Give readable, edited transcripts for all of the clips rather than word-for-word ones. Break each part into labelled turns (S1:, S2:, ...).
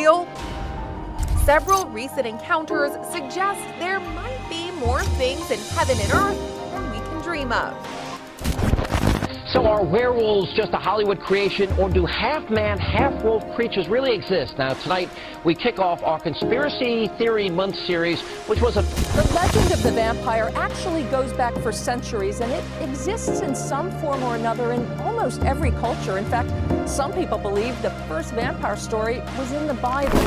S1: real? Several recent encounters suggest there might be more things in heaven and earth than we can dream of.
S2: So are werewolves just a Hollywood creation, or do half-man, half-wolf creatures really exist? Now, tonight, we kick off our Conspiracy Theory Month series, which was
S3: The legend of the vampire actually goes back for centuries, and it exists in some form or another in almost every culture. In fact, some people believe the first vampire story was in the Bible.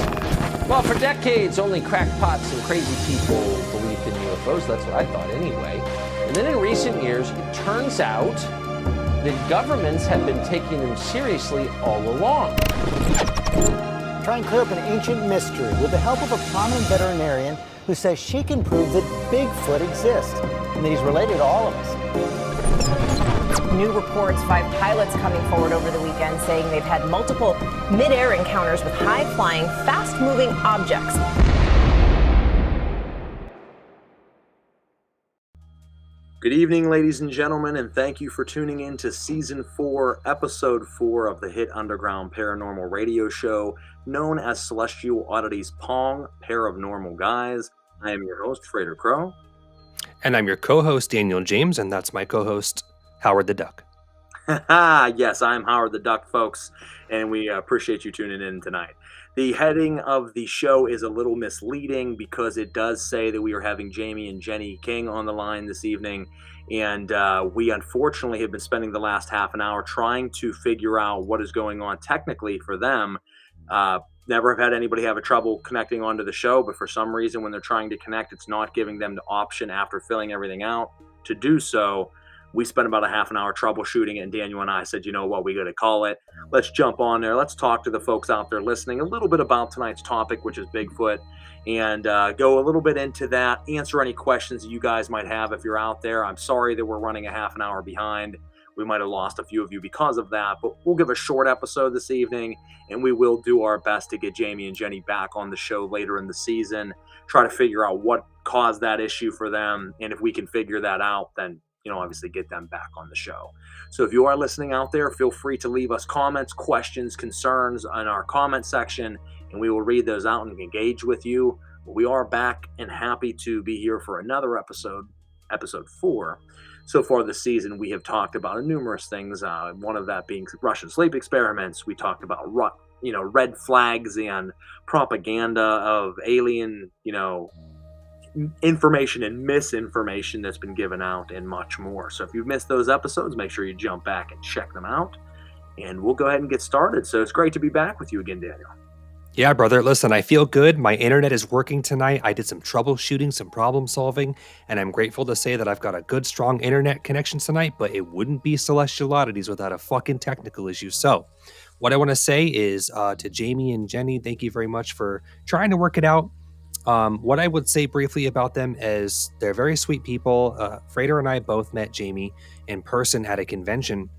S4: Well, for decades, only crackpots and crazy people believed in UFOs. That's what I thought anyway. And then in recent years, it turns out that governments have been taking them seriously all along.
S5: Try and clear up an ancient mystery with the help of a prominent veterinarian who says she can prove that Bigfoot exists and that he's related to all of us.
S6: New reports, 5 pilots coming forward over the weekend saying they've had multiple mid-air encounters with high-flying, fast-moving objects.
S7: Good evening, ladies and gentlemen, and thank you for tuning in to Season 4, Episode 4 of the hit underground paranormal radio show known as Celestial Oddities Pong, PairOfNormal Guys. I am your host, Frater Crow.
S8: And I'm your co-host, Daniel James, and that's my co-host, Howard the Duck.
S7: Yes, I'm Howard the Duck, folks, and we appreciate you tuning in tonight. The heading of the show is a little misleading because it does say that we are having Jami and Jenny King on the line this evening, and we unfortunately have been spending the last half an hour trying to figure out what is going on technically for them. Never have had anybody have a trouble connecting onto the show, but for some reason when they're trying to connect, it's not giving them the option after filling everything out to do so. We spent about a half an hour troubleshooting it, and Daniel and I said, you know what, we got to call it. Let's jump on there. Let's talk to the folks out there listening a little bit about tonight's topic, which is Bigfoot, and go a little bit into that, answer any questions that you guys might have if you're out there. I'm sorry that we're running a half an hour behind. We might have lost a few of you because of that, but we'll give a short episode this evening, and we will do our best to get Jami and Jenny back on the show later in the season, try to figure out what caused that issue for them, and if we can figure that out, then obviously get them back on the show. So if you are listening out there, feel free to leave us comments, questions, concerns in our comment section, and we will read those out and engage with you. We are back and happy to be here for another episode, episode 4. So far this season, we have talked about numerous things, one of that being Russian sleep experiments. We talked about, red flags and propaganda of alien, information and misinformation that's been given out, and much more. So if you've missed those episodes, make sure you jump back and check them out, and we'll go ahead and get started. So it's great to be back with you again, Daniel.
S8: Yeah, brother. Listen, I feel good. My internet is working tonight. I did some troubleshooting, some problem solving, and I'm grateful to say that I've got a good, strong internet connection tonight, but it wouldn't be Celestial Oddities without a fucking technical issue. So what I want to say is to Jami and Jenny, thank you very much for trying to work it out. What I would say briefly about them is they're very sweet people. Frater and I both met Jami in person at a convention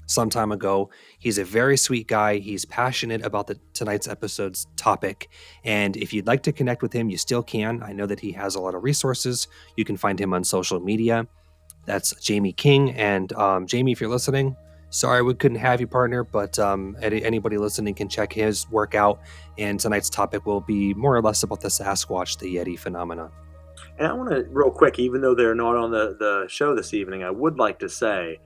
S8: some time ago. He's a very sweet guy. He's passionate about tonight's episode's topic. And if you'd like to connect with him, you still can. I know that he has a lot of resources. You can find him on social media. That's Jami King. And Jami, if you're listening, sorry we couldn't have you, partner, but anybody listening can check his work out. And tonight's topic will be more or less about the Sasquatch, the Yeti phenomenon.
S7: And I want to, real quick, even though they're not on the show this evening, I would like to say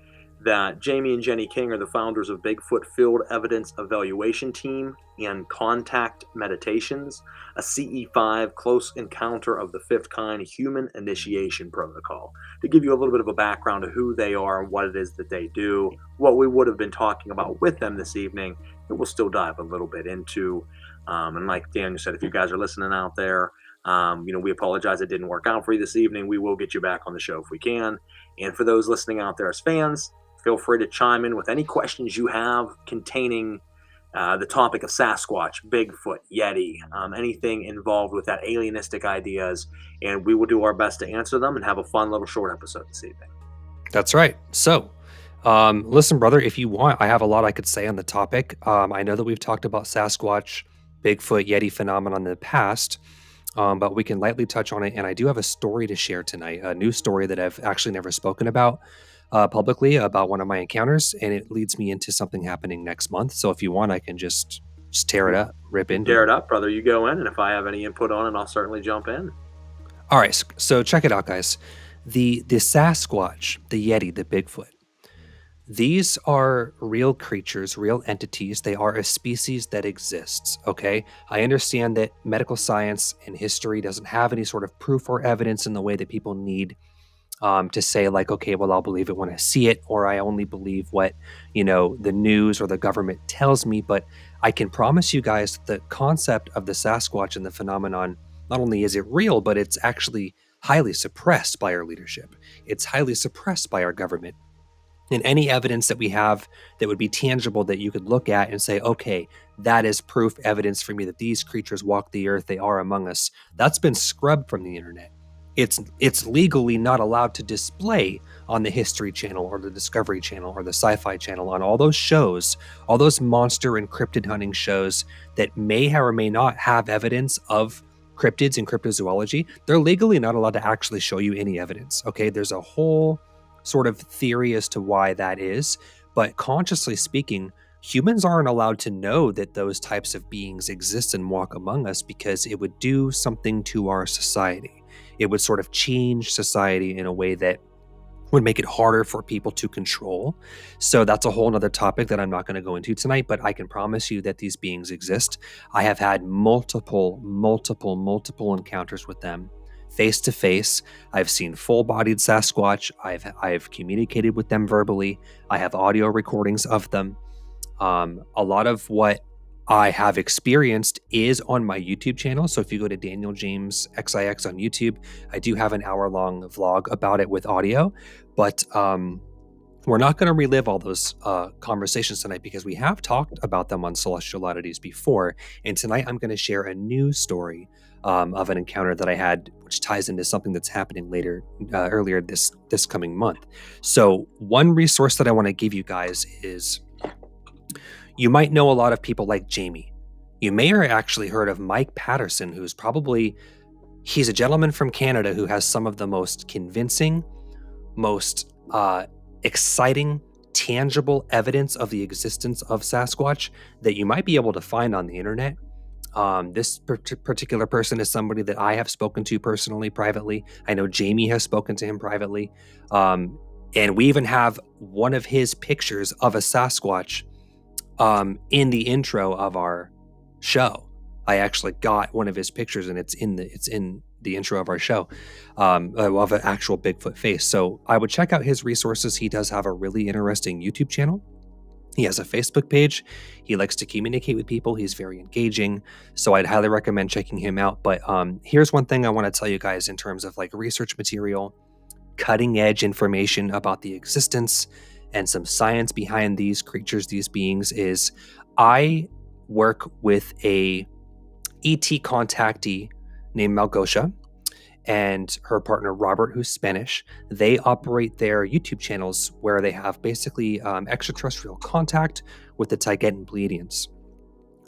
S7: that Jami and Jenny King are the founders of Bigfoot Field Evidence Evaluation Team and C.O.N.T.A.C.T Meditations, a CE5 Close Encounter of the Fifth Kind Human Initiation Protocol. To give you a little bit of a background of who they are and what it is that they do, what we would have been talking about with them this evening, it will still dive a little bit into. And like Daniel said, if you guys are listening out there, we apologize it didn't work out for you this evening. We will get you back on the show if we can. And for those listening out there as fans, feel free to chime in with any questions you have containing the topic of Sasquatch, Bigfoot, Yeti, anything involved with that alienistic ideas, and we will do our best to answer them and have a fun little short episode this evening.
S8: That's right. So, listen, brother, if you want, I have a lot I could say on the topic. I know that we've talked about Sasquatch, Bigfoot, Yeti phenomenon in the past, but we can lightly touch on it, and I do have a story to share tonight, a new story that I've actually never spoken about publicly about one of my encounters, and it leads me into something happening next month. So if you want, I can just Just tear it up, rip into
S7: Tear
S8: it.
S7: it up, brother. You go in, and if I have any input on it, I'll certainly jump in.
S8: All right, so check it out, guys. The Sasquatch, the Yeti, the Bigfoot. These are real creatures, real entities. They are a species that exists, okay? I understand that medical science and history doesn't have any sort of proof or evidence in the way that people need to say, like, okay, well, I'll believe it when I see it, or I only believe what, the news or the government tells me. But I can promise you guys the concept of the Sasquatch and the phenomenon, not only is it real, but it's actually highly suppressed by our leadership. It's highly suppressed by our government. And any evidence that we have that would be tangible that you could look at and say, okay, that is proof evidence for me that these creatures walk the earth, they are among us, that's been scrubbed from the internet. It's legally not allowed to display on the History Channel or the Discovery Channel or the Sci-Fi Channel, on all those shows, all those monster and cryptid hunting shows that may or may not have evidence of cryptids and cryptozoology. They're legally not allowed to actually show you any evidence. Okay, there's a whole sort of theory as to why that is, but consciously speaking, humans aren't allowed to know that those types of beings exist and walk among us, because it would do something to our society. It would sort of change society in a way that would make it harder for people to control. So that's a whole nother topic that I'm not going to go into tonight, but I can promise you that these beings exist. I have had multiple encounters with them. Face to face. I've seen full-bodied Sasquatch. I've communicated with them verbally. I have audio recordings of them. A lot of what I have experienced is on my YouTube channel. So if you go to Daniel James XIX on YouTube, I do have an hour-long vlog about it with audio. But we're not going to relive all those conversations tonight, because we have talked about them on Celestial Oddities before. And tonight I'm going to share a new story of an encounter that I had, which ties into something that's happening earlier this coming month. So one resource that I want to give you guys is, you might know a lot of people like Jami. You may have actually heard of Mike Patterson, he's a gentleman from Canada who has some of the most convincing, most exciting, tangible evidence of the existence of Sasquatch that you might be able to find on the internet. This particular person is somebody that I have spoken to personally, privately. I know Jami has spoken to him privately. And we even have one of his pictures of a Sasquatch in the intro of our show. I actually got one of his pictures, and it's in the intro of our show, of an actual Bigfoot face. So I would check out his resources. He does have a really interesting YouTube channel. He has a Facebook page. He likes to communicate with people. He's very engaging. So I'd highly recommend checking him out. But here's one thing I want to tell you guys in terms of like research material, cutting edge information about the existence and some science behind these creatures, these beings, is I work with a ET contactee named Malgosia and her partner Robert, who's Spanish. They operate their YouTube channels where they have basically extraterrestrial contact with the C.O.N.T.A.C.T and Pleiadians.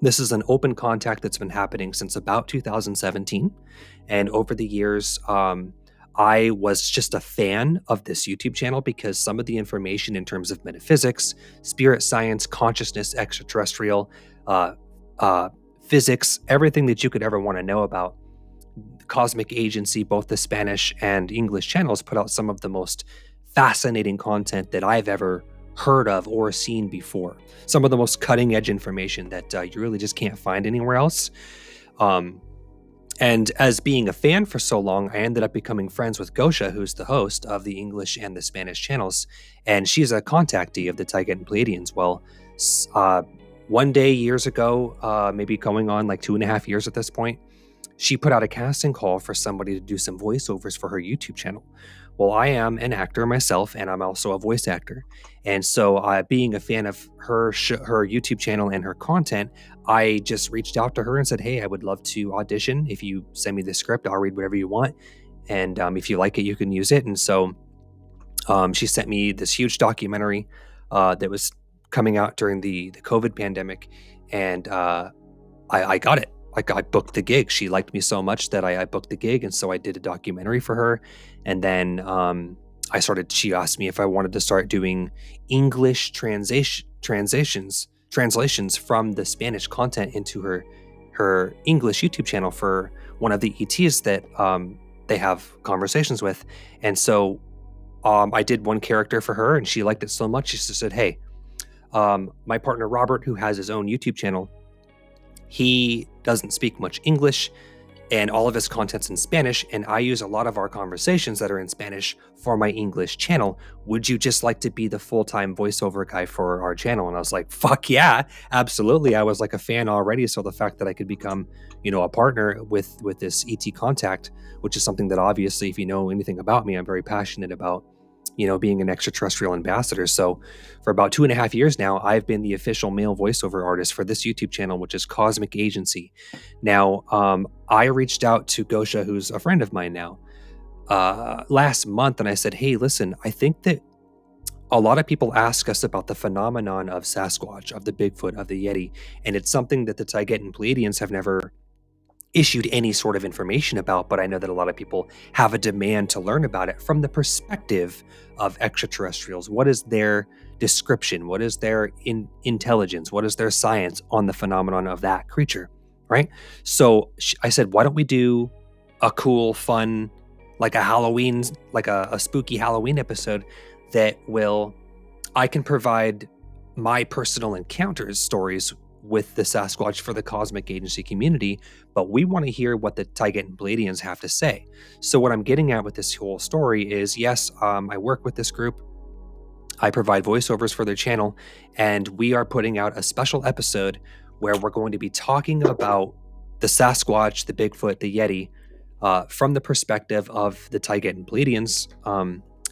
S8: This is an open contact that's been happening since about 2017. And over the years, I was just a fan of this YouTube channel because some of the information in terms of metaphysics, spirit science, consciousness, extraterrestrial, physics, everything that you could ever want to know about cosmic agency, both the Spanish and English channels put out some of the most fascinating content that I've ever heard of or seen before. Some of the most cutting edge information that you really just can't find anywhere else. And as being a fan for so long, I ended up becoming friends with Gosia, who's the host of the English and the Spanish channels. And she's a contactee of the C.O.N.T.A.C.T and Pleiadians. Well, one day years ago, maybe going on like 2.5 years at this point, she put out a casting call for somebody to do some voiceovers for her YouTube channel. Well, I am an actor myself, and I'm also a voice actor. And so being a fan of her YouTube channel and her content, I just reached out to her and said, hey, I would love to audition. If you send me the script, I'll read whatever you want. And if you like it, you can use it. And so she sent me this huge documentary that was coming out during the COVID pandemic. And I got it. I booked the gig. She liked me so much that I booked the gig. And so I did a documentary for her. And then she asked me if I wanted to start doing English translations translations from the Spanish content into her English YouTube channel for one of the ETs that they have conversations with. And so I did one character for her, and she liked it so much, she just said, hey, my partner Robert, who has his own YouTube channel, he doesn't speak much English, and all of his content's in Spanish, and I use a lot of our conversations that are in Spanish for my English channel. Would you just like to be the full-time voiceover guy for our channel? And I was like, fuck yeah, absolutely. I was like a fan already, so the fact that I could become, a partner with this C.O.N.T.A.C.T, which is something that obviously, if you know anything about me, I'm very passionate about, being an extraterrestrial ambassador. So for about 2.5 years now, I've been the official male voiceover artist for this YouTube channel, which is Cosmic Agency. Now, I reached out to Gosha, who's a friend of mine now, last month, and I said, hey, listen, I think that a lot of people ask us about the phenomenon of Sasquatch, of the Bigfoot, of the Yeti, and it's something that the Taygete and Pleiadians have never issued any sort of information about, but I know that a lot of people have a demand to learn about it from the perspective of extraterrestrials. What is their description? What is their intelligence? What is their science on the phenomenon of that creature, right? So I said, why don't we do a cool, fun, like a Halloween, like a spooky Halloween episode that I can provide my personal encounters stories with the Sasquatch for the Cosmic Agency community, but we want to hear what the Taygete and Pleiadians have to say. So what I'm getting at with this whole story is, yes, I work with this group. I provide voiceovers for their channel, and we are putting out a special episode where we're going to be talking about the Sasquatch, the Bigfoot, the Yeti, from the perspective of the Taygete and Pleiadians.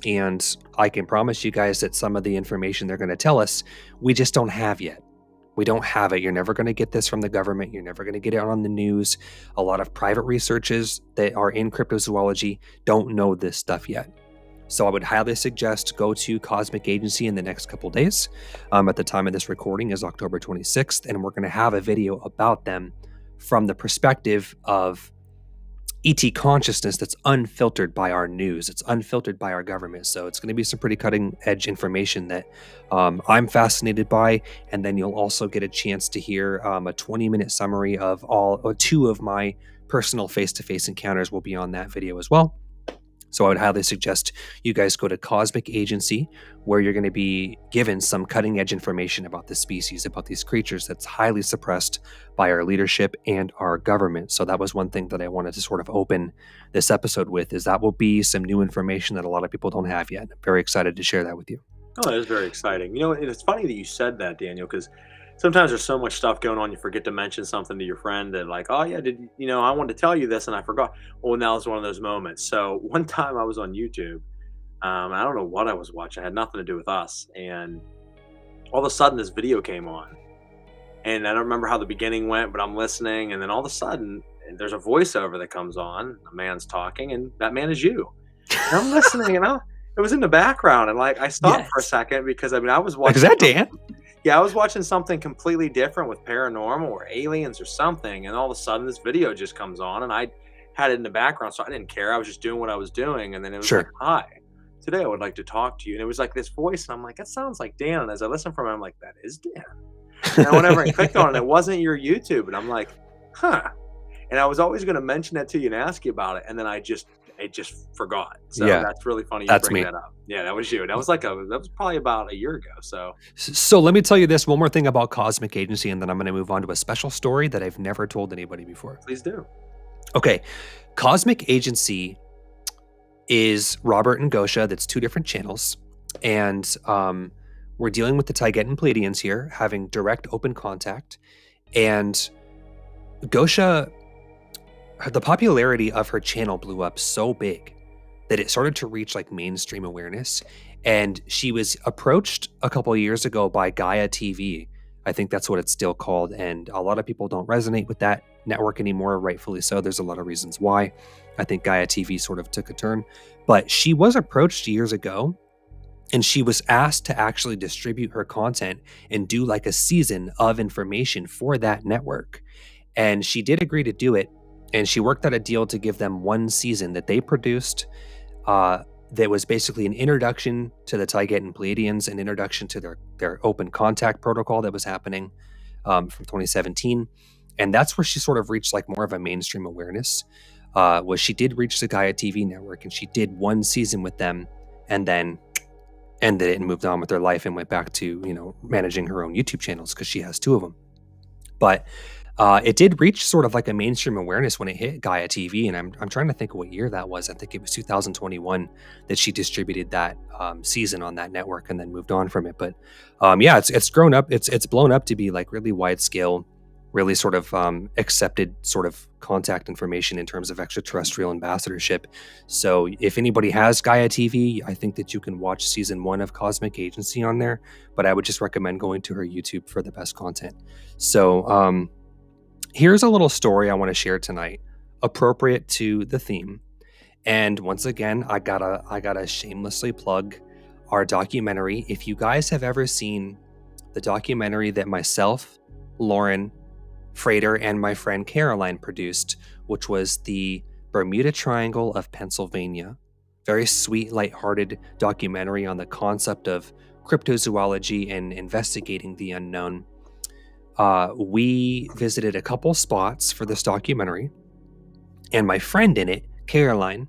S8: And I can promise you guys that some of the information they're going to tell us, we just don't have yet. We don't have it. You're never going to get this from the government. You're never going to get it on the news. A lot of private researchers that are in cryptozoology don't know this stuff yet. So I would highly suggest go to Cosmic Agency in the next couple days. At the time of this recording is October 26th, and we're going to have a video about them from the perspective of ET consciousness that's unfiltered by our news. It's unfiltered by our government. So it's going to be some pretty cutting edge information that I'm fascinated by. And then you'll also get a chance to hear a 20-minute summary of two of my personal face-to-face encounters will be on that video as well. So I would highly suggest you guys go to Cosmic Agency, where you're going to be given some cutting edge information about the species, about these creatures that's highly suppressed by our leadership and our government. So that was one thing that I wanted to sort of open this episode with, is that will be some new information that a lot of people don't have yet. I'm very excited to share that with you.
S7: Oh, that is very exciting. It's funny that you said that, Daniel, because sometimes there's so much stuff going on, you forget to mention something to your friend and like, oh yeah, I wanted to tell you this and I forgot. Well, now it's one of those moments. So one time I was on YouTube, I don't know what I was watching. It had nothing to do with us. And all of a sudden this video came on, and I don't remember how the beginning went, but I'm listening. And then all of a sudden there's a voiceover that comes on, a man's talking, and that man is you. And I'm listening, and it was in the background. And like, I stopped for a second because I was watching.
S8: Is that Dan?
S7: Yeah, I was watching something completely different with paranormal or aliens or something, and all of a sudden this video just comes on, and I had it in the background, so I didn't care. I was just doing what I was doing, and then it was like, hi, today I would like to talk to you. And it was like this voice, and I'm like, that sounds like Dan. And as I listened from it, I'm like, that is Dan. And I went over and clicked on it. It wasn't your YouTube, and I'm like, huh. And I was always going to mention that to you and ask you about it, and then I just forgot. So that's really funny you bring that up. Yeah, that was you. That was probably about a year ago. So
S8: let me tell you this one more thing about Cosmic Agency, and then I'm going to move on to a special story that I've never told anybody before.
S7: Please do.
S8: Okay. Cosmic Agency is Robert and Gosha. That's two different channels. And we're dealing with the Taygete and Pleiadians here, having direct open contact. And Gosha, the popularity of her channel blew up so big that it started to reach like mainstream awareness. And she was approached a couple of years ago by Gaia TV. I think that's what it's still called. And a lot of people don't resonate with that network anymore, rightfully so. There's a lot of reasons why. I think Gaia TV sort of took a turn. But she was approached years ago, and she was asked to actually distribute her content and do like a season of information for that network. And she did agree to do it. And she worked out a deal to give them one season that they produced that was basically an introduction to the Taygete and Pleiadians, an introduction to their open contact protocol that was happening from 2017. And that's where she sort of reached like more of a mainstream awareness. Was she did reach the Gaia TV network, and she did one season with them and then ended it and moved on with her life and went back to, managing her own YouTube channels, because she has 2 of them. But it did reach sort of like a mainstream awareness when it hit Gaia TV, and I'm trying to think of what year that was. I think it was 2021 that she distributed that season on that network and then moved on from it. But yeah, it's grown up. It's blown up to be like really wide scale, really sort of accepted sort of contact information in terms of extraterrestrial ambassadorship. So if anybody has Gaia TV, I think that you can watch season 1 of Cosmic Agency on there, but I would just recommend going to her YouTube for the best content. So here's a little story I want to share tonight, appropriate to the theme. And once again, I gotta shamelessly plug our documentary. If you guys have ever seen the documentary that myself, Lauren, Frater, and my friend Caroline produced, which was the Bermuda Triangle of Pennsylvania, very sweet, lighthearted documentary on the concept of cryptozoology and investigating the unknown. We visited a couple spots for this documentary, and my friend in it, Caroline,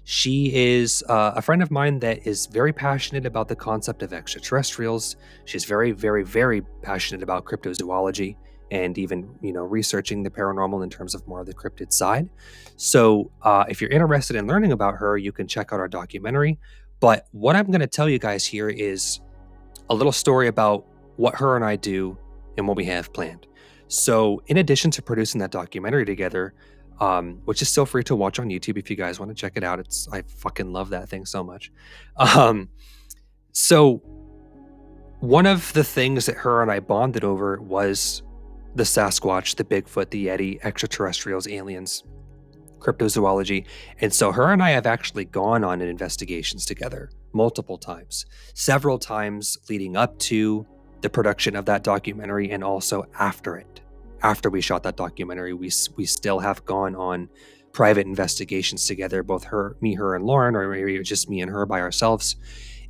S8: she is a friend of mine that is very passionate about the concept of extraterrestrials. She's very, very, very passionate about cryptozoology and even, researching the paranormal in terms of more of the cryptid side. So if you're interested in learning about her, you can check out our documentary. But what I'm going to tell you guys here is a little story about what her and I do and what we have planned. So in addition to producing that documentary together, which is still free to watch on YouTube if you guys want to check it out. I fucking love that thing so much. So one of the things that her and I bonded over was the Sasquatch, the Bigfoot, the Yeti, extraterrestrials, aliens, cryptozoology. And so her and I have actually gone on investigations together multiple times, several times leading up to the production of that documentary, and also after it. After we shot that documentary, we still have gone on private investigations together, both me, her, and Lauren, or maybe just me and her by ourselves.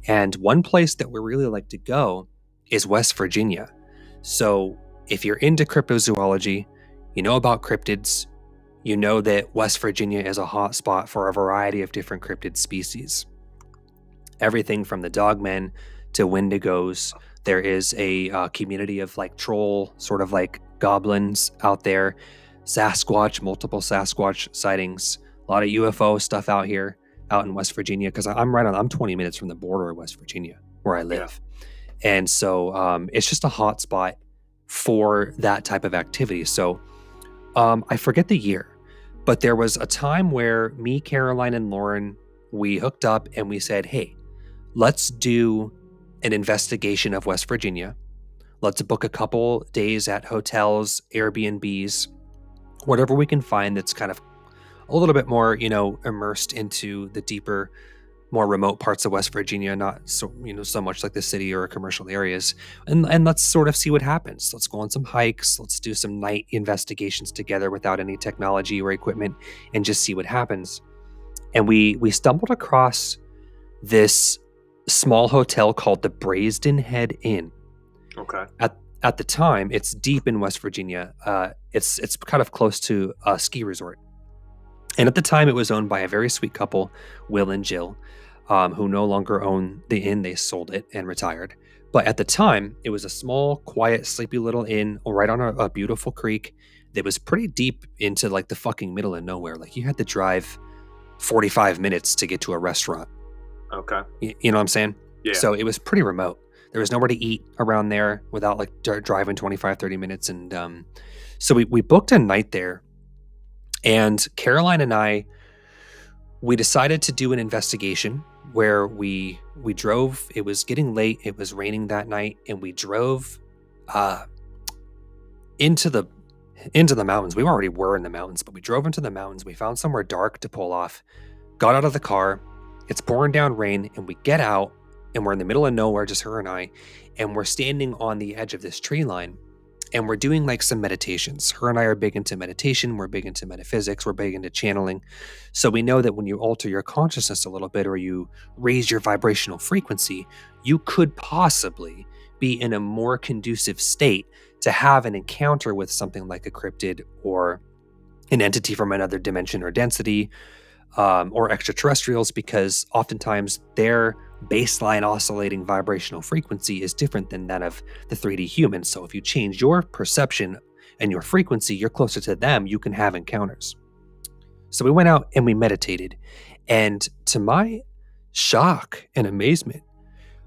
S8: And one place that we really like to go is West Virginia. So if you're into cryptozoology, you know about cryptids, you know that West Virginia is a hot spot for a variety of different cryptid species. Everything from the dogmen to wendigos. There is a community of like troll, sort of like goblins out there, Sasquatch, multiple Sasquatch sightings, a lot of UFO stuff out here, out in West Virginia, because I'm 20 minutes from the border of West Virginia where I live. Yeah. And so it's just a hot spot for that type of activity. So I forget the year, but there was a time where me, Caroline, and Lauren, we hooked up and we said, hey, let's do an investigation of West Virginia. Let's book a couple days at hotels, Airbnbs, whatever we can find that's kind of a little bit more, immersed into the deeper, more remote parts of West Virginia, not so, so much like the city or commercial areas. And let's sort of see what happens. Let's go on some hikes. Let's do some night investigations together without any technology or equipment and just see what happens. And we stumbled across this small hotel called the Brazen Head Inn.
S7: Okay.
S8: At the time, it's deep in West Virginia. It's kind of close to a ski resort. And at the time, it was owned by a very sweet couple, Will and Jill, who no longer own the inn. They sold it and retired. But at the time, it was a small, quiet, sleepy little inn right on a beautiful creek that was pretty deep into like the fucking middle of nowhere. Like you had to drive 45 minutes to get to a restaurant.
S7: Okay.
S8: You know what I'm saying?
S7: Yeah.
S8: So it was pretty remote. There was nowhere to eat around there without like driving 25, 30 minutes. And so we booked a night there. And Caroline and I, we decided to do an investigation where we drove. It was getting late. It was raining that night. And we drove into the mountains. We already were in the mountains, but we drove into the mountains. We found somewhere dark to pull off, got out of the car. It's pouring down rain, and we get out, and we're in the middle of nowhere, just her and I, and we're standing on the edge of this tree line, and we're doing like some meditations. Her and I are big into meditation. We're big into metaphysics. We're big into channeling. So we know that when you alter your consciousness a little bit or you raise your vibrational frequency, you could possibly be in a more conducive state to have an encounter with something like a cryptid or an entity from another dimension or density, or extraterrestrials, because oftentimes their baseline oscillating vibrational frequency is different than that of the 3D human. So if you change your perception and your frequency, you're closer to them, you can have encounters. So we went out and we meditated. And to my shock and amazement,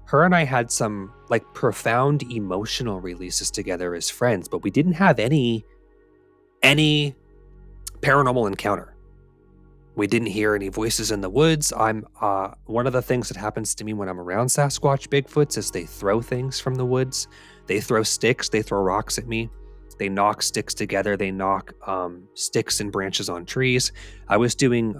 S8: her and I had some like profound emotional releases together as friends, but we didn't have any paranormal encounter. We didn't hear any voices in the woods. One of the things that happens to me when I'm around Sasquatch Bigfoots is they throw things from the woods. They throw sticks, they throw rocks at me. They knock sticks together. They knock sticks and branches on trees. I was doing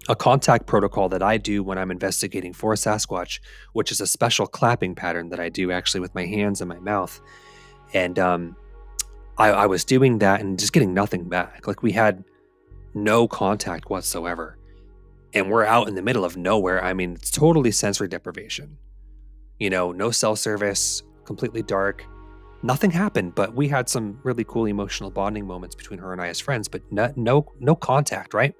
S8: a contact protocol that I do when I'm investigating for Sasquatch, which is a special clapping pattern that I do actually with my hands and my mouth. And I was doing that and just getting nothing back. Like we had no contact whatsoever. And we're out in the middle of nowhere. I mean, it's totally sensory deprivation. You know, no cell service, completely dark. Nothing happened, but we had some really cool emotional bonding moments between her and I as friends, but no contact, right?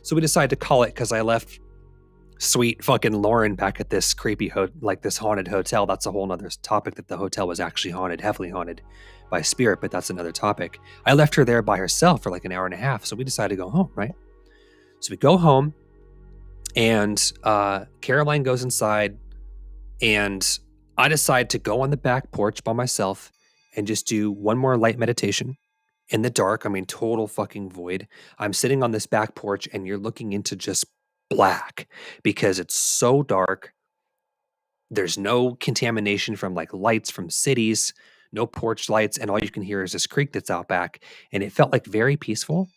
S8: So we decided to call it because I left sweet fucking Lauren back at this creepy, this haunted hotel. That's a whole nother topic, that the hotel was actually haunted, heavily haunted by a spirit, but that's another topic. I left her there by herself for like an hour and a half. So we decided to go home, right? So we go home and Caroline goes inside and I decide to go on the back porch by myself and just do one more light meditation in the dark. I mean, total fucking void. I'm sitting on this back porch and you're looking into just black because it's so dark. There's no contamination from like lights from cities, no porch lights, and all you can hear is this creek that's out back. And it felt like very peaceful.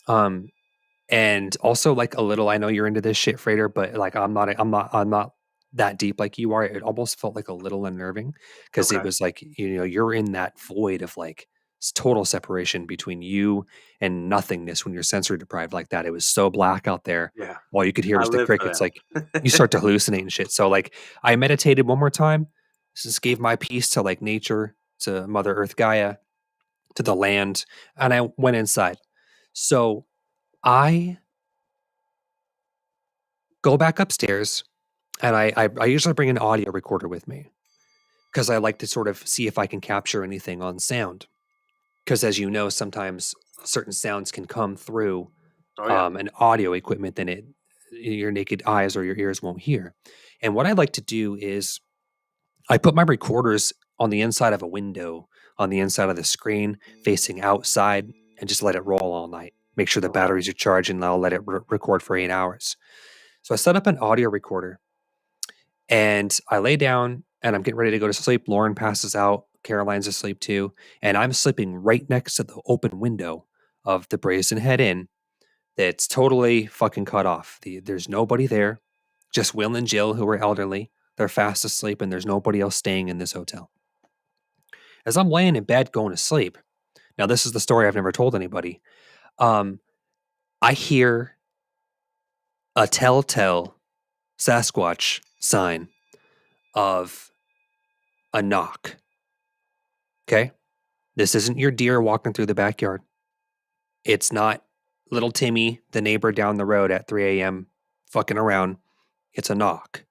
S8: And also like a little, I know you're into this shit, Frater, but like I'm not that deep like you are. It almost felt like a little unnerving because It was like, you know, you're in that void of like total separation between you and nothingness when you're sensory deprived like that. It was so black out there.
S7: Yeah.
S8: All you could hear was the crickets. Like you start to hallucinate and shit. So like I meditated one more time. Just gave my piece to like nature, to Mother Earth Gaia, to the land, and I went inside. So I go back upstairs and I usually bring an audio recorder with me because I like to sort of see if I can capture anything on sound. Because as you know, sometimes certain sounds can come through an audio equipment that your naked eyes or your ears won't hear. And what I like to do is I put my recorders on the inside of a window, on the inside of the screen, facing outside, and just let it roll all night. Make sure the batteries are charged, and I'll let it record for 8 hours. So I set up an audio recorder, and I lay down, and I'm getting ready to go to sleep. Lauren passes out. Caroline's asleep too. And I'm sleeping right next to the open window of the Brazen Head Inn that's totally fucking cut off. There's nobody there, just Will and Jill, who are elderly. They're fast asleep, and there's nobody else staying in this hotel. As I'm laying in bed going to sleep, now this is the story I've never told anybody, I hear a telltale Sasquatch sign of a knock. Okay? This isn't your deer walking through the backyard. It's not little Timmy, the neighbor down the road at 3 a.m. fucking around. It's a knock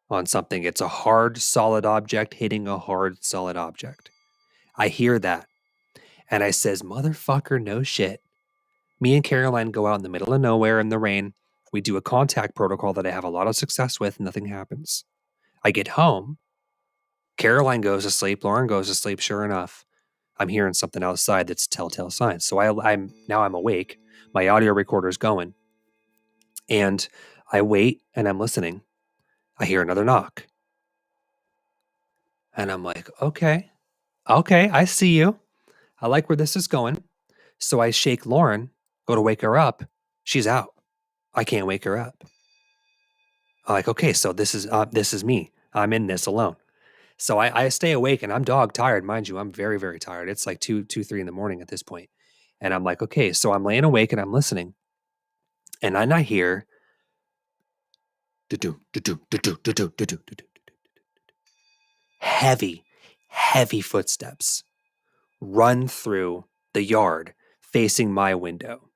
S8: on something. It's a hard, solid object hitting a hard, solid object. I hear that. And I says, motherfucker, no shit. Me and Caroline go out in the middle of nowhere in the rain. We do a contact protocol that I have a lot of success with. Nothing happens. I get home. Caroline goes to sleep. Lauren goes to sleep. Sure enough, I'm hearing something outside that's telltale signs. So I'm awake. My audio recorder's going. And I wait and I'm listening. I hear another knock. And I'm like, okay, I see you. I like where this is going. So I shake Lauren, go to wake her up. She's out. I can't wake her up. I'm like, okay, so this is me. I'm in this alone. So I stay awake and I'm dog tired, mind you. I'm very, very tired. It's like 2, 3 in the morning at this point. And I'm like, okay, so I'm laying awake and I'm listening. And then I hear heavy, heavy footsteps run through the yard facing my window.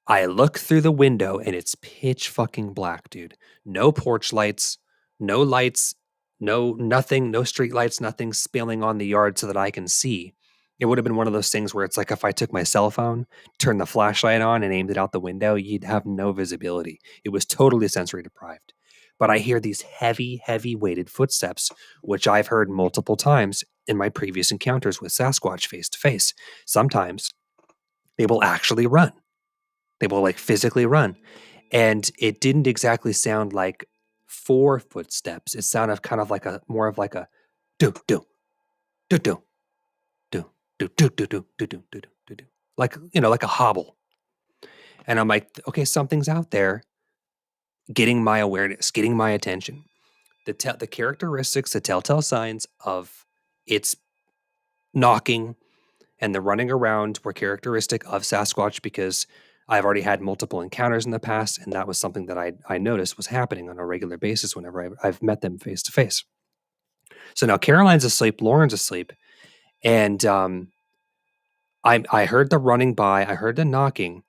S8: I look through the window and it's pitch fucking black, dude. No porch lights, no lights, no nothing, no street lights, nothing spilling on the yard so that I can see. It would have been one of those things where it's like if I took my cell phone, turned the flashlight on and aimed it out the window, you'd have no visibility. It was totally sensory deprived. But I hear these heavy, heavy weighted footsteps, which I've heard multiple times in my previous encounters with Sasquatch face to face. Sometimes they will actually run. They will like physically run. And it didn't exactly sound like 4 footsteps. It sounded kind of like more of like a do do do do do do do do do do do do do do, like, like a hobble. And I'm like, okay, something's out there getting my awareness, getting my attention. The characteristics, the telltale signs of its knocking and the running around were characteristic of Sasquatch because I've already had multiple encounters in the past, and that was something that I noticed was happening on a regular basis whenever I've met them face to face. So now Caroline's asleep, Lauren's asleep, and I heard the running by, I heard the knocking,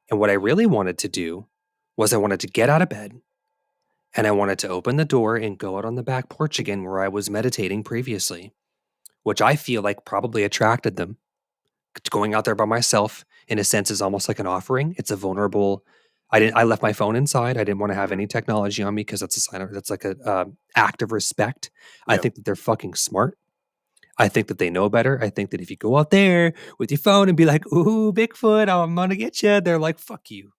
S8: and what I really wanted to do was I wanted to get out of bed, and I wanted to open the door and go out on the back porch again where I was meditating previously, which I feel like probably attracted them. Going out there by myself, in a sense, is almost like an offering. It's a vulnerable. I left my phone inside. I didn't want to have any technology on me because that's a sign of, that's like a act of respect. I think that they're fucking smart. I think that they know better. I think that if you go out there with your phone and be like, "Ooh, Bigfoot, I'm gonna get you," they're like, "Fuck you."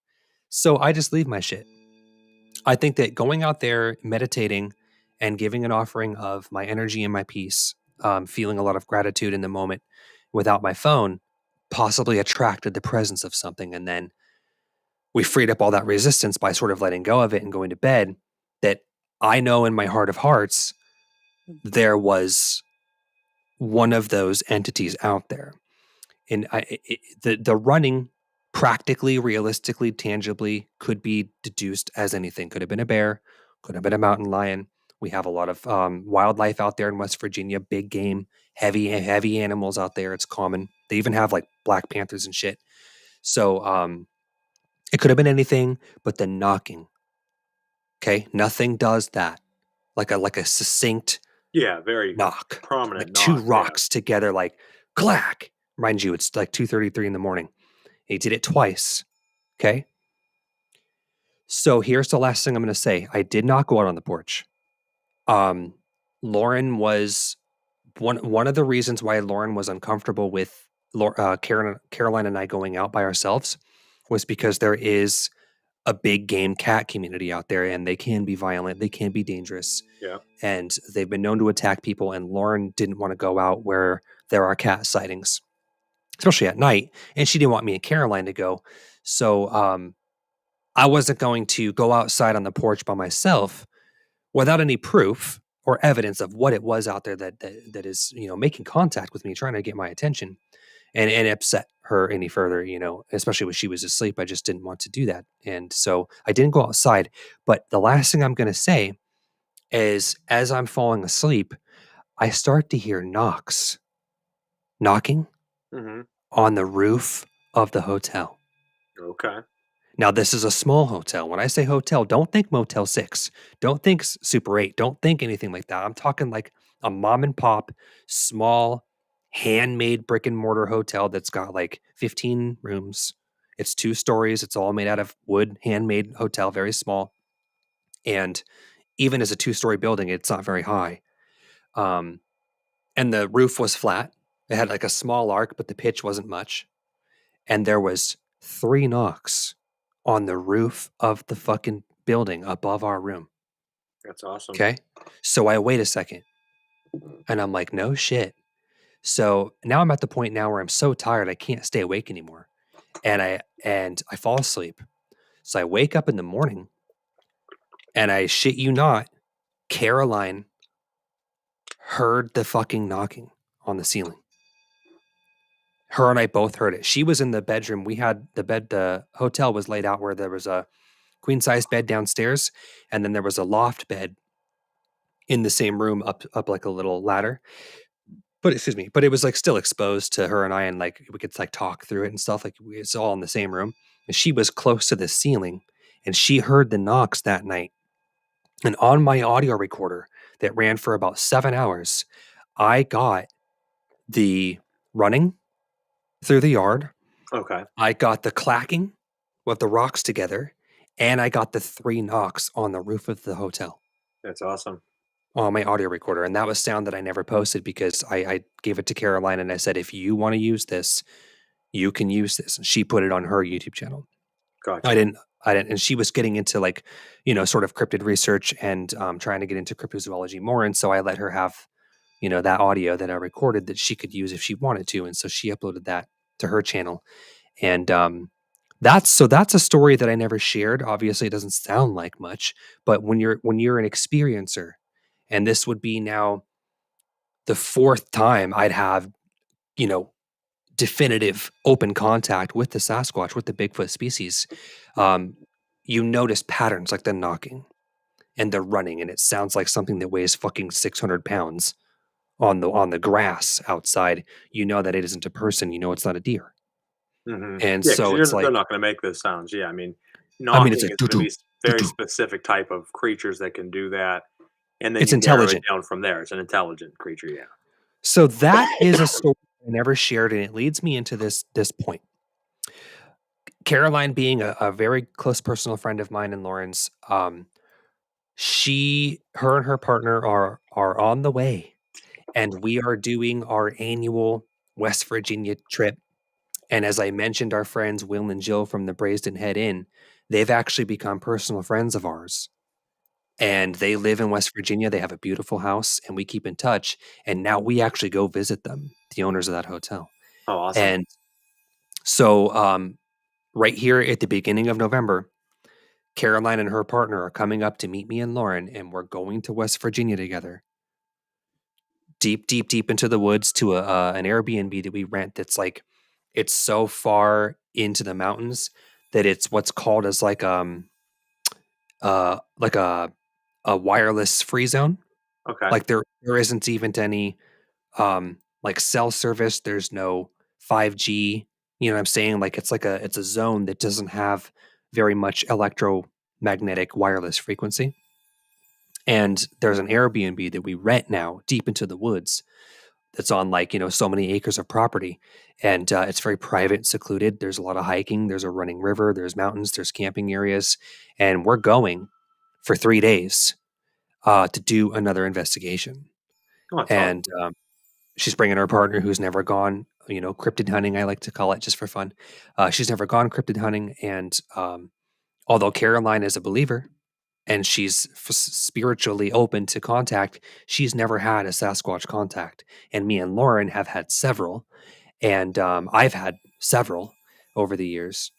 S8: So I just leave my shit. I think that going out there, meditating, and giving an offering of my energy and my peace, feeling a lot of gratitude in the moment without my phone, possibly attracted the presence of something. And then we freed up all that resistance by sort of letting go of it and going to bed. That I know in my heart of hearts, there was one of those entities out there. And the running practically, realistically, tangibly could be deduced as anything. Could have been a bear, could have been a mountain lion. We have a lot of wildlife out there in West Virginia, big game, heavy animals out there. It's common. They even have like black panthers and shit. So it could have been anything, but the knocking. Okay, nothing does that. Like a succinct
S7: very
S8: knock,
S7: prominent
S8: like 2
S7: knock,
S8: rocks together, like clack. Mind you, it's like 2:33 in the morning. He did it twice. Okay. So here's the last thing I'm going to say. I did not go out on the porch. Lauren was one of the reasons why Lauren was uncomfortable with Caroline and I going out by ourselves was because there is a big game cat community out there, and they can be violent. They can be dangerous.
S7: Yeah.
S8: And they've been known to attack people. And Lauren didn't want to go out where there are cat sightings, especially at night. And she didn't want me and Caroline to go. So I wasn't going to go outside on the porch by myself without any proof or evidence of what it was out there that is, making contact with me, trying to get my attention, and upset her any further, especially when she was asleep. I just didn't want to do that. And so I didn't go outside. But the last thing I'm going to say is, as I'm falling asleep, I start to hear knocking on the roof of the hotel.
S7: Okay.
S8: Now, this is a small hotel. When I say hotel, don't think Motel 6. Don't think Super 8. Don't think anything like that. I'm talking like a mom and pop, small, handmade brick and mortar hotel that's got like 15 rooms. It's 2 stories. It's all made out of wood, handmade hotel, very small. And even as a 2-story building, it's not very high. And the roof was flat. It had like a small arc, but the pitch wasn't much. And there was 3 knocks on the roof of the fucking building above our room.
S7: That's awesome.
S8: Okay. So I wait a second and I'm like, no shit. So now I'm at the point now where I'm so tired I can't stay awake anymore. And I fall asleep. So I wake up in the morning and I shit you not, Caroline heard the fucking knocking on the ceiling. Her and I both heard it. She was in the bedroom. We had the hotel was laid out where there was a queen size bed downstairs, and then there was a loft bed in the same room up like a little ladder. But excuse me, but it was like still exposed to her and I, and like we could like talk through it and stuff. Like it's all in the same room. And she was close to the ceiling, and she heard the knocks that night. And on my audio recorder that ran for about 7 hours, I got the running through the yard.
S7: Okay.
S8: I got the clacking with the rocks together, and I got the 3 knocks on the roof of the hotel
S7: That's awesome.
S8: on my audio recorder. And that was sound that I never posted because I gave it to Caroline and I said, if you want to use this, you can use this. And she put it on her YouTube channel.
S7: Gotcha.
S8: I didn't, and she was getting into like, sort of cryptid research and trying to get into cryptozoology more. And so I let her have, that audio that I recorded that she could use if she wanted to. And so she uploaded that to her channel. And that's a story that I never shared. Obviously it doesn't sound like much, but when you're an experiencer, and this would be now the 4th time I'd have, definitive open contact with the Sasquatch, with the Bigfoot species, you notice patterns like the knocking and the running, and it sounds like something that weighs fucking 600 pounds on the grass outside. You know that it isn't a person. You know it's not a deer.
S7: Mm-hmm.
S8: And
S7: Yeah,
S8: so
S7: 'cause
S8: it's
S7: they're
S8: like,
S7: not going to make those sounds. Yeah, I mean, knocking
S8: it's like
S7: is going to be very
S8: doo-doo.
S7: specific type of creatures that can do that, and then
S8: It's
S7: you narrow it
S8: intelligent.
S7: down from there. It's an intelligent creature. Yeah.
S8: So that is a story I never shared, and it leads me into this point. Caroline, being a very close personal friend of mine and Lauren's, her and her partner are on the way, and we are doing our annual West Virginia trip. And as I mentioned, our friends Will and Jill from the Brazen Head Inn, they've actually become personal friends of ours. And they live in West Virginia. They have a beautiful house, and we keep in touch. And now we actually go visit them, the owners of that hotel.
S7: Oh, awesome.
S8: And so right here at the beginning of November, Caroline and her partner are coming up to meet me and Lauren, and we're going to West Virginia together. Deep, deep, deep into the woods to an Airbnb that we rent that's like, it's so far into the mountains that it's what's called as like a wireless free zone.
S7: Okay.
S8: Like there isn't even any like cell service. There's no 5G. You know what I'm saying? Like it's a zone that doesn't have very much electromagnetic wireless frequency. And there's an Airbnb that we rent now deep into the woods that's on like, so many acres of property. And it's very private and secluded. There's a lot of hiking. There's a running river. There's mountains. There's camping areas. And we're going for 3 days to do another investigation.
S7: Oh,
S8: And she's bringing her partner who's never gone, cryptid hunting, I like to call it just for fun. She's never gone cryptid hunting. And although Caroline is a believer and she's spiritually open to contact, she's never had a Sasquatch contact. And me and Lauren have had several. And I've had several over the years.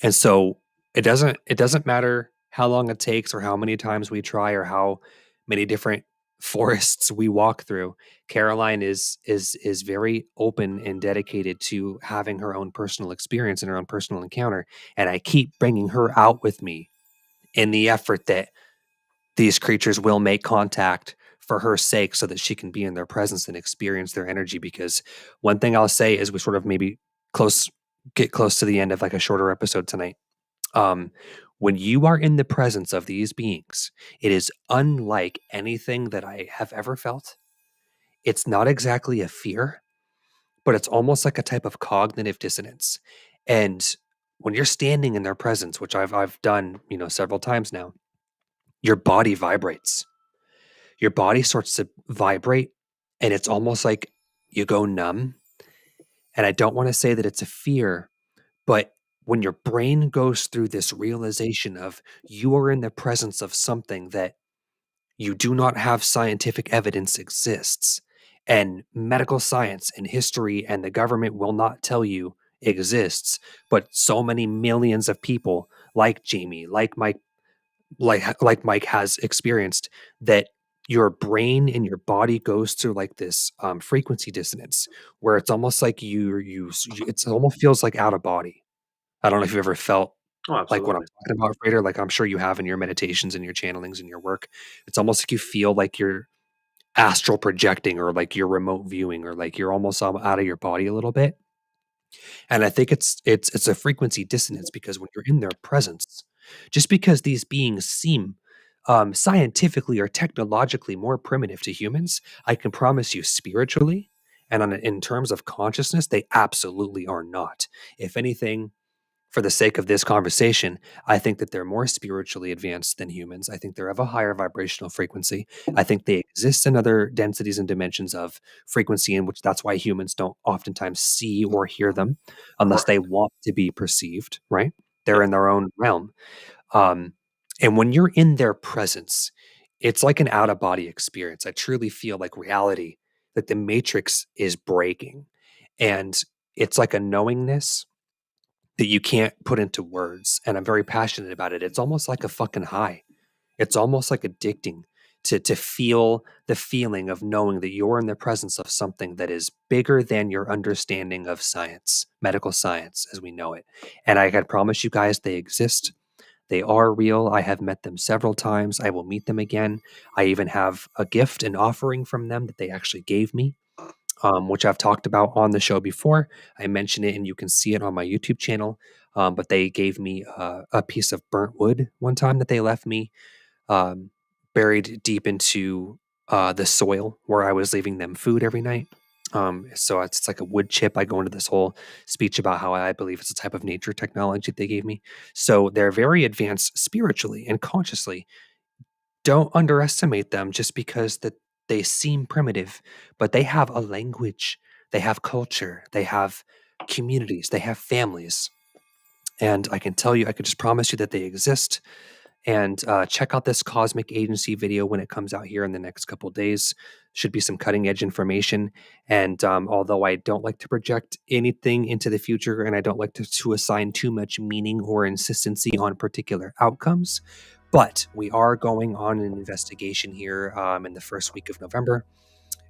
S8: And so it doesn't matter how long it takes or how many times we try or how many different forests we walk through. Caroline is very open and dedicated to having her own personal experience and her own personal encounter. And I keep bringing her out with me in the effort that these creatures will make contact for her sake so that she can be in their presence and experience their energy. Because one thing I'll say is we sort of maybe get close to the end of like a shorter episode tonight. When you are in the presence of these beings, it is unlike anything that I have ever felt. It's not exactly a fear, but it's almost like a type of cognitive dissonance. And when you're standing in their presence, which I've done, several times now, your body vibrates. Your body starts to vibrate, and it's almost like you go numb. And I don't want to say that it's a fear, but when your brain goes through this realization of you are in the presence of something that you do not have scientific evidence exists, and medical science and history and the government will not tell you exists, but so many millions of people like Jamie, like Mike, like Mike has experienced, that your brain and your body goes through like this frequency dissonance where it's almost like it's almost feels like out of body. I don't know if you've ever felt
S7: Oh,
S8: like what I'm
S7: absolutely.
S8: talking about, Frater. Like I'm sure you have in your meditations and your channelings and your work. It's almost like you feel like you're astral projecting or like you're remote viewing or like you're almost out of your body a little bit. And I think it's a frequency dissonance because when you're in their presence, just because these beings seem scientifically or technologically more primitive to humans, I can promise you spiritually and in terms of consciousness, they absolutely are not. If anything, for the sake of this conversation, I think that they're more spiritually advanced than humans. I think they're of a higher vibrational frequency. I think they exist in other densities and dimensions of frequency, in which that's why humans don't oftentimes see or hear them unless they
S7: Correct.
S8: want to be perceived, right? They're
S7: Yes.
S8: in their own realm. Um, and when you're in their presence, it's like an out of body experience. I truly feel like reality, that the matrix is breaking. And it's like a knowingness that you can't put into words, and I'm very passionate about it. It's almost like a fucking high. It's almost like addicting to feel the feeling of knowing that you're in the presence of something that is bigger than your understanding of science, medical science as we know it. And I can promise you guys they exist. They are real. I have met them several times. I will meet them again. I even have a gift, an offering from them that they actually gave me, which I've talked about on the show before. I mention it and you can see it on my YouTube channel. But they gave me a piece of burnt wood one time that they left me um, buried deep into the soil where I was leaving them food every night. So it's like a wood chip. I go into this whole speech about how I believe it's a type of nature technology that they gave me. So they're very advanced spiritually and consciously. Don't underestimate them just because that they seem primitive, but they have a language, they have culture, they have communities, they have families. And I can tell you, I could just promise you that they exist. And check out this Cosmic Agency video when it comes out here in the next couple days. Should be some cutting edge information. And although I don't like to project anything into the future and I don't like to assign too much meaning or insistency on particular outcomes, but we are going on an investigation here in the first week of November.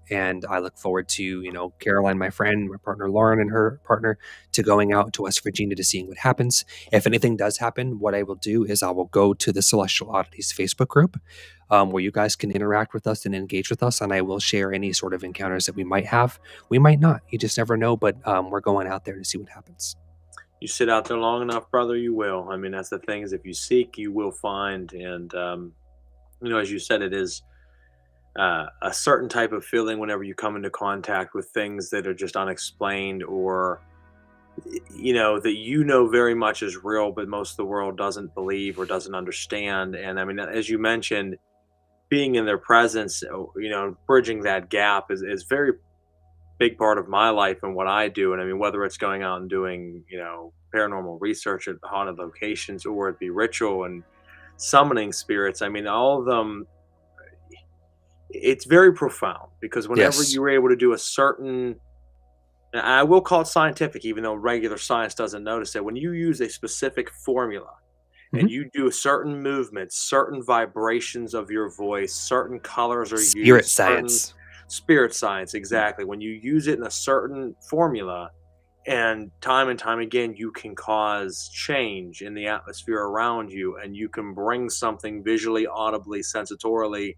S8: And I look forward to, Caroline, my friend, my partner Lauren, and her partner, to going out to West Virginia to seeing what happens. If anything does happen, what I will do is I will go to the Celestial Oddities Facebook group, where you guys can interact with us and engage with us, and I will share any sort of encounters that we might have. We might not. You just never know, but we're going out there to see what happens.
S7: You sit out there long enough, brother, you will. I mean, that's the thing, is if you seek, you will find. And as you said, it is a certain type of feeling whenever you come into contact with things that are just unexplained, or that very much is real, but most of the world doesn't believe or doesn't understand. And I mean, as you mentioned, being in their presence, bridging that gap is very big part of my life and what I do. And I mean, whether it's going out and doing, paranormal research at haunted locations, or it be ritual and summoning spirits, I mean, all of them, it's very profound, because whenever
S8: Yes.
S7: you were able to do a certain, and I will call it scientific, even though regular science doesn't notice it, when you use a specific formula and
S8: Mhm.
S7: you do certain movements, certain vibrations of your voice, certain colors are
S8: Spirit
S7: used, certain
S8: science.
S7: spirit science, exactly. When you use it in a certain formula, and time again, you can cause change in the atmosphere around you, and you can bring something visually, audibly, sensatorily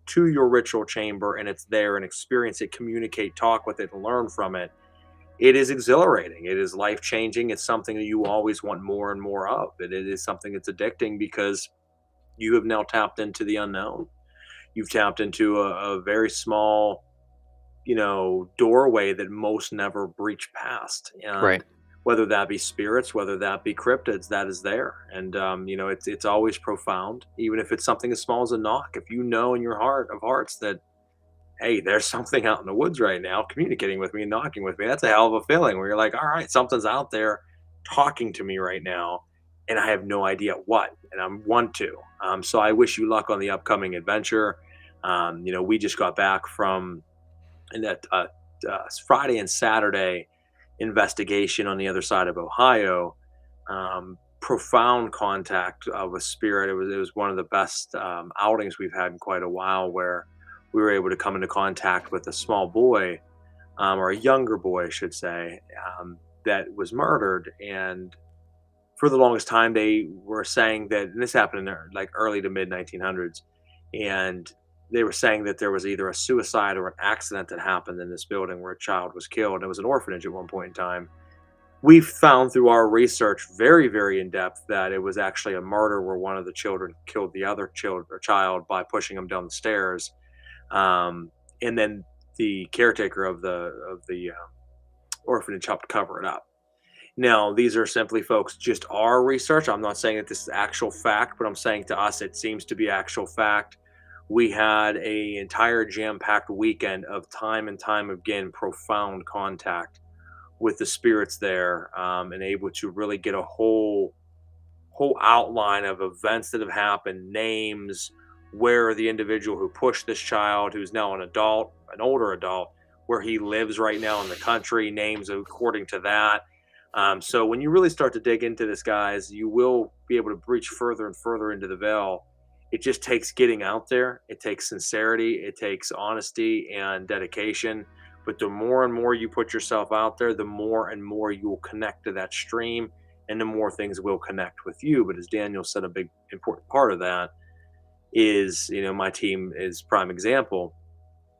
S7: to your ritual chamber, and it's there, and experience it, communicate, talk with it, and learn from it. It is exhilarating. It is life changing. It's something that you always want more and more of. It is something that's addicting, because you have now tapped into the unknown. You've tapped into a very small, doorway that most never breach past. And
S8: Right.
S7: whether that be spirits, whether that be cryptids, that is there. And it's always profound, even if it's something as small as a knock. If you know in your heart of hearts that, hey, there's something out in the woods right now communicating with me and knocking with me, that's a hell of a feeling, where you're like, all right, something's out there talking to me right now, and I have no idea what, and I want to. So I wish you luck on the upcoming adventure. We just got back from that Friday and Saturday investigation on the other side of Ohio. Profound contact with spirit. It was one of the best outings we've had in quite a while, where we were able to come into contact with a small boy, or a younger boy, I should say, that was murdered. And for the longest time, they were saying that, and this happened in like early to mid 1900s, and they were saying that there was either a suicide or an accident that happened in this building where a child was killed. It was an orphanage at one point in time. We found through our research very, very in depth that it was actually a murder where one of the children killed the other child by pushing him down the stairs. And then the caretaker of the orphanage helped cover it up. Now, these are simply, folks, just our research. I'm not saying that this is actual fact, but I'm saying to us it seems to be actual fact. We had an entire jam-packed weekend of time and time again profound contact with the spirits there, and able to really get a whole outline of events that have happened, names, where the individual who pushed this child, who's now an older adult, where he lives right now in the country, names according to that. So when you really start to dig into this, guys, you will be able to breach further and further into the veil. It just takes getting out there. It takes sincerity. It takes honesty and dedication. But the more and more you put yourself out there, the more and more you will connect to that stream, and the more things will connect with you. But as Daniel said, a big important part of that is, my team is prime example.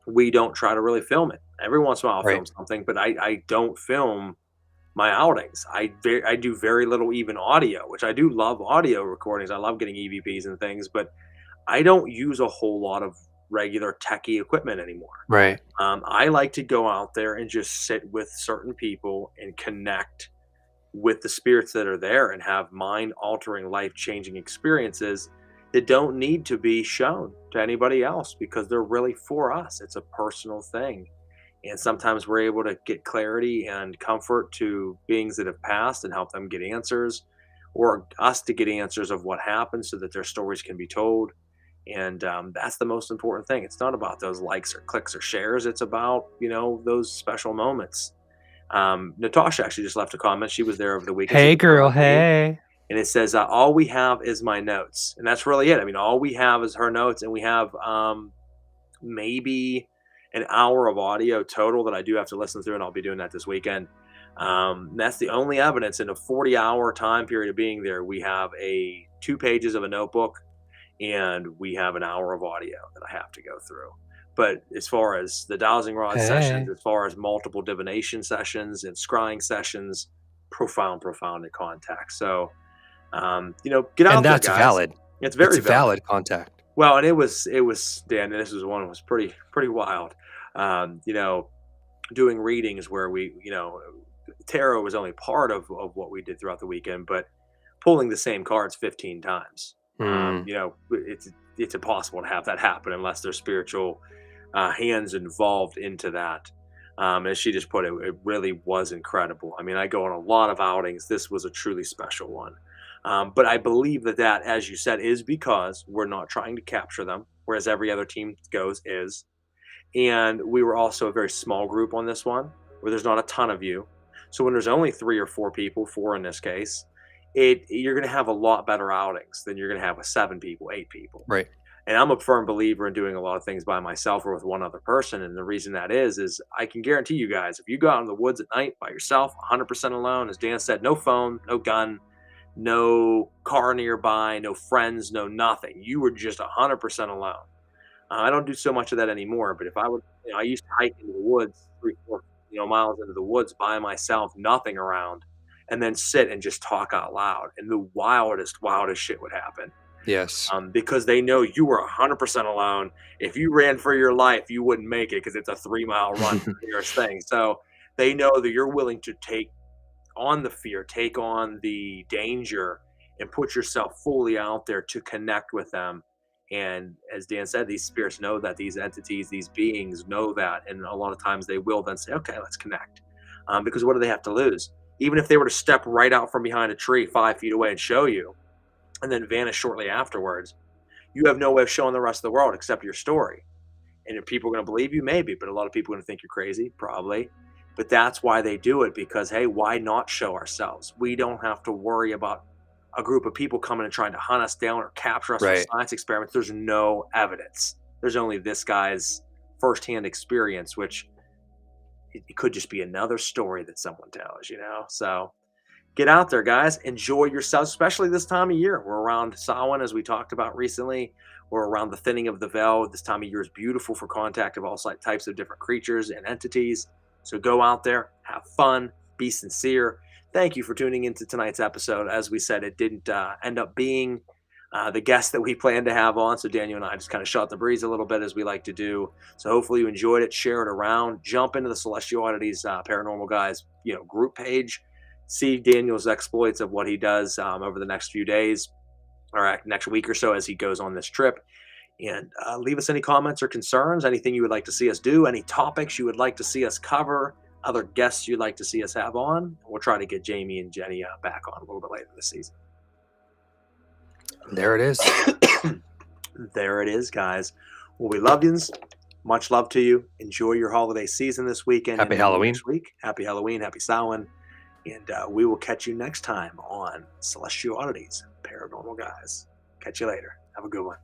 S7: We don't try to really film it. Every once in a while I'll film something, but I don't film my outings. I do very little even audio, which I do love audio recordings. I love getting EVPs and things, but I don't use a whole lot of regular techie equipment anymore.
S8: Right.
S7: I like to go out there and just sit with certain people and connect with the spirits that are there and have mind-altering, life-changing experiences that don't need to be shown to anybody else because they're really for us. It's a personal thing. And sometimes we're able to get clarity and comfort to beings that have passed and help them get answers, or us to get answers of what happened so that their stories can be told. And that's the most important thing. It's not about those likes or clicks or shares. It's about, those special moments. Natasha actually just left a comment. She was there over the weekend.
S8: Hey, girl. Hey.
S7: And it says, all we have is my notes. And that's really it. I mean, all we have is her notes. And we have maybe an hour of audio total that I do have to listen through. And I'll be doing that this weekend. That's the only evidence in a 40-hour time period of being there. We have 2 pages of a notebook, and we have an hour of audio that I have to go through. But as far as the dowsing rod sessions, as far as multiple divination sessions and scrying sessions, profound in contact. So, get out
S8: and
S7: there,
S8: that's
S7: guys.
S8: Valid.
S7: It's very
S8: valid contact.
S7: Well, and it was Dan. This was one that was pretty wild. Doing readings where we, tarot was only part of what we did throughout the weekend, but pulling the same cards 15 times. It's impossible to have that happen unless there's spiritual hands involved into that. As she just put it, it really was incredible. I mean, I go on a lot of outings. This was a truly special one. But I believe that, as you said, is because we're not trying to capture them, whereas every other team is. And we were also a very small group on this one, where there's not a ton of you. So when there's only 3 or 4 people, 4 in this case, you're going to have a lot better outings than you're going to have with 7 people, 8 people.
S8: Right.
S7: And I'm a firm believer in doing a lot of things by myself or with one other person. And the reason that is I can guarantee you guys, if you go out in the woods at night by yourself, 100% alone, as Dan said, no phone, no gun, no car nearby, no friends, no nothing. You were just 100% alone. I don't do so much of that anymore, but if I would, I used to hike into the woods 3-4 miles into the woods by myself, nothing around, and then sit and just talk out loud, and the wildest shit would happen.
S8: Yes.
S7: Because they know you were 100% alone. If you ran for your life, you wouldn't make it because it's a 3-mile run to the nearest thing. So they know that you're willing to take on the fear, take on the danger, and put yourself fully out there to connect with them. And as Dan said, these spirits know that, these entities, these beings know that. And a lot of times they will then say, okay, let's connect. Because what do they have to lose? Even if they were to step right out from behind a tree 5 feet away and show you, and then vanish shortly afterwards, you have no way of showing the rest of the world except your story. And if people are going to believe you, maybe, but a lot of people are going to think you're crazy, probably. But that's why they do it, because, hey, why not show ourselves? We don't have to worry about a group of people coming and trying to hunt us down or capture us for science experiments. There's no evidence. there's only this guy's firsthand experience, which it could just be another story that someone tells, So get out there, guys. Enjoy yourself, especially this time of year. We're around Samhain, as we talked about recently. We're around the thinning of the veil. This time of year is beautiful for contact of all types of different creatures and entities. So go out there, have fun, be sincere. Thank you for tuning into tonight's episode. As we said, it didn't end up being the guest that we planned to have on. So Daniel and I just kind of shot the breeze a little bit, as we like to do. So hopefully you enjoyed it. Share it around. Jump into the Celestial Oddities Paranormal Guys group page. See Daniel's exploits of what he does over the next few days or next week or so as he goes on this trip. And leave us any comments or concerns, anything you would like to see us do, any topics you would like to see us cover, other guests you'd like to see us have on. We'll try to get Jami and Jenny back on a little bit later this season.
S8: There it is.
S7: There it is, guys. Well, we love you. Much love to you. Enjoy your holiday season this weekend.
S8: Happy Halloween.
S7: Next week. Happy Halloween. Happy Samhain. And we will catch you next time on Celestial Oddities Paranormal Guys. Catch you later. Have a good one.